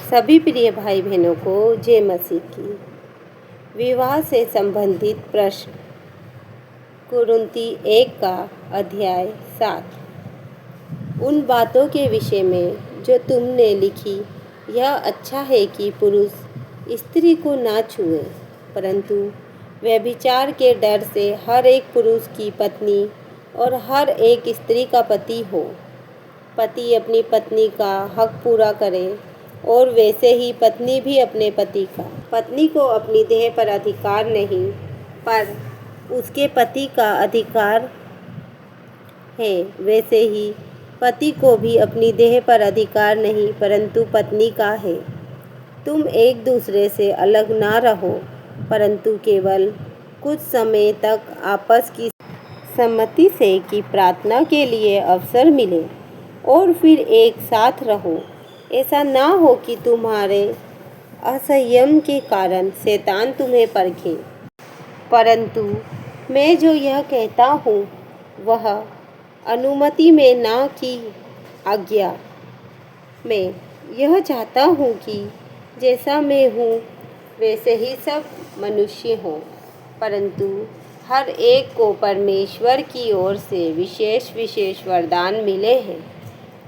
सभी प्रिय भाई बहनों को जय मसीह की। विवाह से संबंधित प्रश्न कुरिन्थी 1 का अध्याय 7। उन बातों के विषय में जो तुमने लिखी, यह अच्छा है कि पुरुष स्त्री को ना छुए, परंतु व्यभिचार के डर से हर एक पुरुष की पत्नी और हर एक स्त्री का पति हो। पति अपनी पत्नी का हक पूरा करे और वैसे ही पत्नी भी अपने पति का। पत्नी को अपनी देह पर अधिकार नहीं, पर उसके पति का अधिकार है। वैसे ही पति को भी अपनी देह पर अधिकार नहीं, परंतु पत्नी का है। तुम एक दूसरे से अलग ना रहो, परंतु केवल कुछ समय तक आपस की सम्मति से कि प्रार्थना के लिए अवसर मिले और फिर एक साथ रहो। ऐसा ना हो कि तुम्हारे असंयम के कारण शैतान तुम्हें परखे। परंतु मैं जो यह कहता हूँ वह अनुमति में ना कि आज्ञा। मैं यह चाहता हूँ कि जैसा मैं हूँ वैसे ही सब मनुष्य हों, परंतु हर एक को परमेश्वर की ओर से विशेष विशेष वरदान मिले हैं।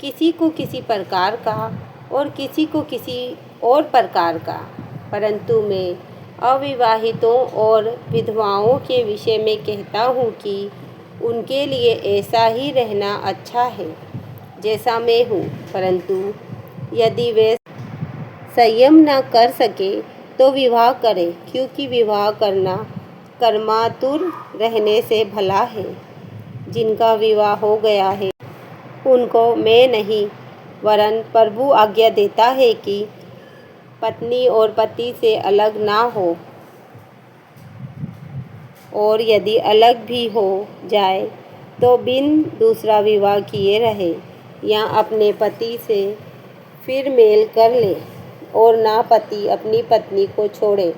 किसी को किसी प्रकार का और किसी को किसी और प्रकार का। परंतु मैं अविवाहितों और विधवाओं के विषय में कहता हूँ कि उनके लिए ऐसा ही रहना अच्छा है जैसा मैं हूँ। परंतु यदि वे संयम न कर सके तो विवाह करें, क्योंकि विवाह करना कर्मातुर रहने से भला है। जिनका विवाह हो गया है उनको मैं नहीं, वरन प्रभु आज्ञा देता है कि पत्नी और पति से अलग ना हो, और यदि अलग भी हो जाए तो बिन दूसरा विवाह किए रहे, या अपने पति से फिर मेल कर ले, और ना पति अपनी पत्नी को छोड़े।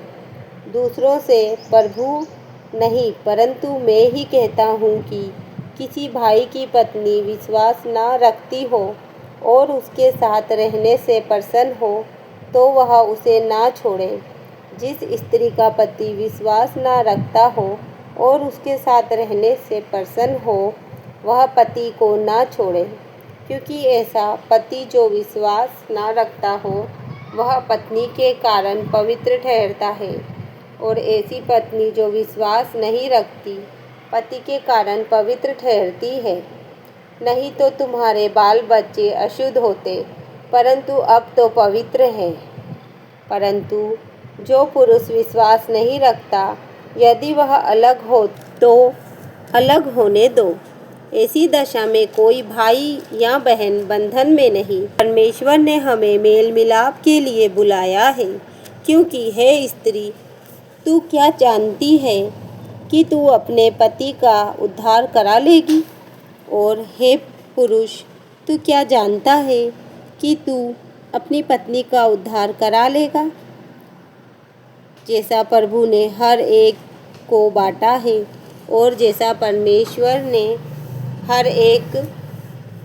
दूसरों से प्रभु नहीं, परंतु मैं ही कहता हूँ कि किसी भाई की पत्नी विश्वास ना रखती हो और उसके साथ रहने से प्रसन्न हो, तो वह उसे ना छोड़े। जिस स्त्री का पति विश्वास ना रखता हो और उसके साथ रहने से प्रसन्न हो, वह पति को ना छोड़े, क्योंकि ऐसा पति जो विश्वास ना रखता हो वह पत्नी के कारण पवित्र ठहरता है, और ऐसी पत्नी जो विश्वास नहीं रखती पति के कारण पवित्र ठहरती है। नहीं तो तुम्हारे बाल बच्चे अशुद्ध होते, परंतु अब तो पवित्र हैं। परंतु जो पुरुष विश्वास नहीं रखता, यदि वह अलग हो तो अलग होने दो। ऐसी दशा में कोई भाई या बहन बंधन में नहीं। परमेश्वर ने हमें मेल मिलाप के लिए बुलाया है। क्योंकि हे स्त्री, तू क्या जानती है कि तू अपने पति का उद्धार करा लेगी? और हे पुरुष, तू क्या जानता है कि तू अपनी पत्नी का उद्धार करा लेगा? जैसा प्रभु ने हर एक को बांटा है और जैसा परमेश्वर ने हर एक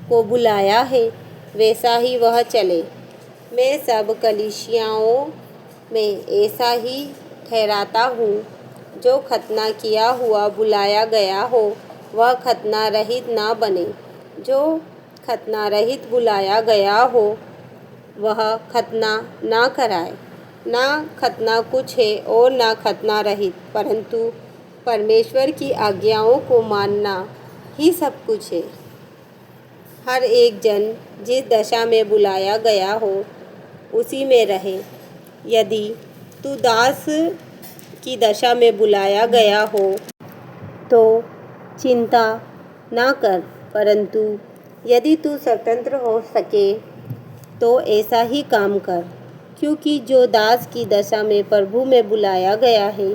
को बुलाया है, वैसा ही वह चले। मैं सब कलीसियाओं में ऐसा ही ठहराता हूँ। जो खतना किया हुआ बुलाया गया हो वह खतना रहित ना बने, जो खतना रहित बुलाया गया हो वह खतना ना कराए। ना खतना कुछ है और ना खतना रहित, परंतु परमेश्वर की आज्ञाओं को मानना ही सब कुछ है। हर एक जन जिस दशा में बुलाया गया हो उसी में रहे। यदि तू दास की दशा में बुलाया गया हो तो चिंता ना कर, परंतु यदि तू स्वतंत्र हो सके तो ऐसा ही काम कर। क्योंकि जो दास की दशा में प्रभु में बुलाया गया है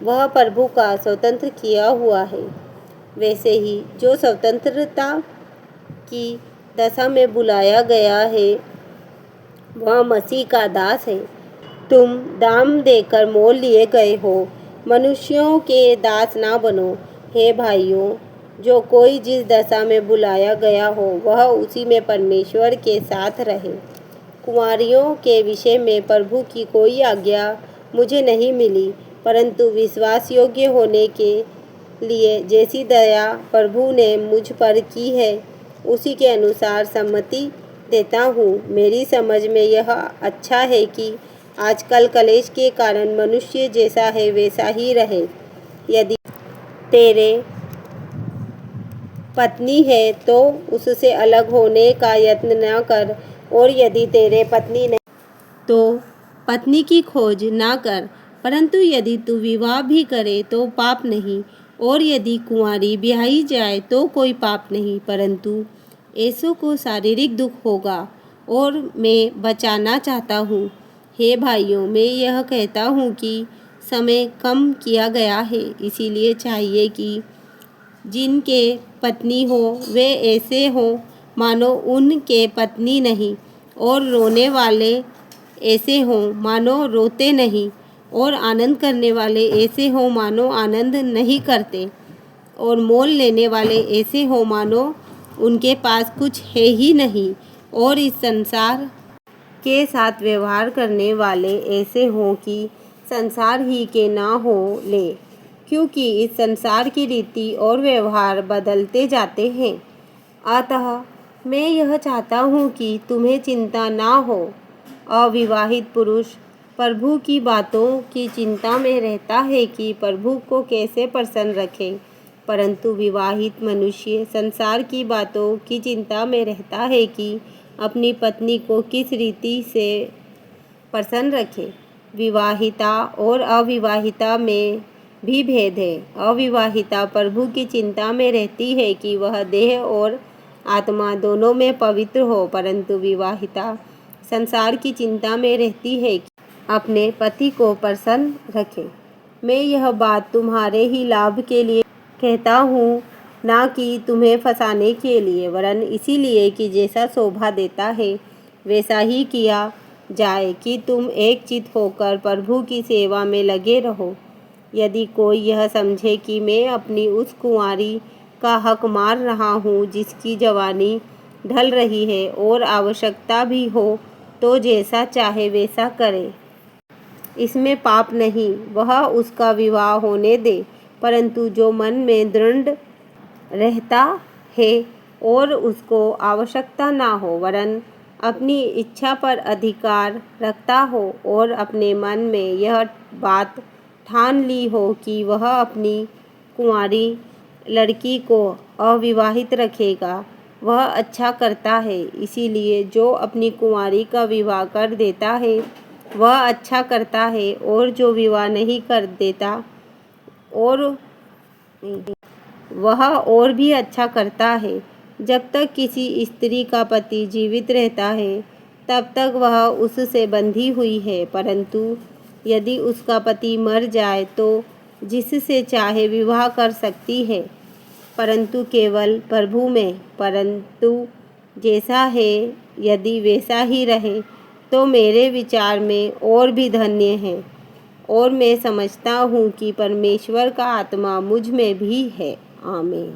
वह प्रभु का स्वतंत्र किया हुआ है। वैसे ही जो स्वतंत्रता की दशा में बुलाया गया है वह मसीह का दास है। तुम दाम देकर मोल लिए गए हो, मनुष्यों के दास ना बनो। हे भाइयों, जो कोई जिस दशा में बुलाया गया हो वह उसी में परमेश्वर के साथ रहे। कुंवारियों के विषय में प्रभु की कोई आज्ञा मुझे नहीं मिली, परंतु विश्वास योग्य होने के लिए जैसी दया प्रभु ने मुझ पर की है उसी के अनुसार सम्मति देता हूँ। मेरी समझ में यह अच्छा है कि आजकल कलेश के कारण मनुष्य जैसा है वैसा ही रहे। यदि तेरे पत्नी है तो उससे अलग होने का यत्न न कर, और यदि तेरे पत्नी नहीं तो पत्नी की खोज ना कर। परंतु यदि तू विवाह भी करे तो पाप नहीं, और यदि कुंवारी ब्याही जाए तो कोई पाप नहीं, परंतु ऐसों को शारीरिक दुख होगा, और मैं बचाना चाहता हूँ। हे भाइयों, मैं यह कहता हूँ कि समय कम किया गया है, इसीलिए चाहिए कि जिनके पत्नी हो वे ऐसे हो मानो उनके पत्नी नहीं, और रोने वाले ऐसे हों मानो रोते नहीं, और आनंद करने वाले ऐसे हों मानो आनंद नहीं करते, और मोल लेने वाले ऐसे हों मानो उनके पास कुछ है ही नहीं, और इस संसार के साथ व्यवहार करने वाले ऐसे हों कि संसार ही के ना हो ले, क्योंकि इस संसार की रीति और व्यवहार बदलते जाते हैं। अतः मैं यह चाहता हूँ कि तुम्हें चिंता ना हो। अविवाहित पुरुष प्रभु की बातों की चिंता में रहता है कि प्रभु को कैसे प्रसन्न रखे, परंतु विवाहित मनुष्य संसार की बातों की चिंता में रहता है कि अपनी पत्नी को किस रीति से प्रसन्न रखे। विवाहिता और अविवाहिता में भी भेद है। अविवाहिता प्रभु की चिंता में रहती है कि वह देह और आत्मा दोनों में पवित्र हो, परंतु विवाहिता संसार की चिंता में रहती है कि अपने पति को प्रसन्न रखे। मैं यह बात तुम्हारे ही लाभ के लिए कहता हूँ, ना कि तुम्हें फंसाने के लिए, वरन इसीलिए कि जैसा शोभा देता है वैसा ही किया जाए कि तुम एक चित्त होकर प्रभु की सेवा में लगे रहो। यदि कोई यह समझे कि मैं अपनी उस कुंवारी का हक मार रहा हूँ जिसकी जवानी ढल रही है और आवश्यकता भी हो, तो जैसा चाहे वैसा करे, इसमें पाप नहीं, वह उसका विवाह होने दे। परंतु जो मन में दृढ़ रहता है और उसको आवश्यकता ना हो, वरन अपनी इच्छा पर अधिकार रखता हो, और अपने मन में यह बात ठान ली हो कि वह अपनी कुंवारी लड़की को अविवाहित रखेगा, वह अच्छा करता है। इसीलिए जो अपनी कुंवारी का विवाह कर देता है वह अच्छा करता है, और जो विवाह नहीं कर देता और वह और भी अच्छा करता है। जब तक किसी स्त्री का पति जीवित रहता है तब तक वह उससे बंधी हुई है, परंतु यदि उसका पति मर जाए तो जिससे चाहे विवाह कर सकती है, परंतु केवल प्रभु में। परंतु जैसा है यदि वैसा ही रहे तो मेरे विचार में और भी धन्य है, और मैं समझता हूँ कि परमेश्वर का आत्मा मुझ में भी है। आमीन।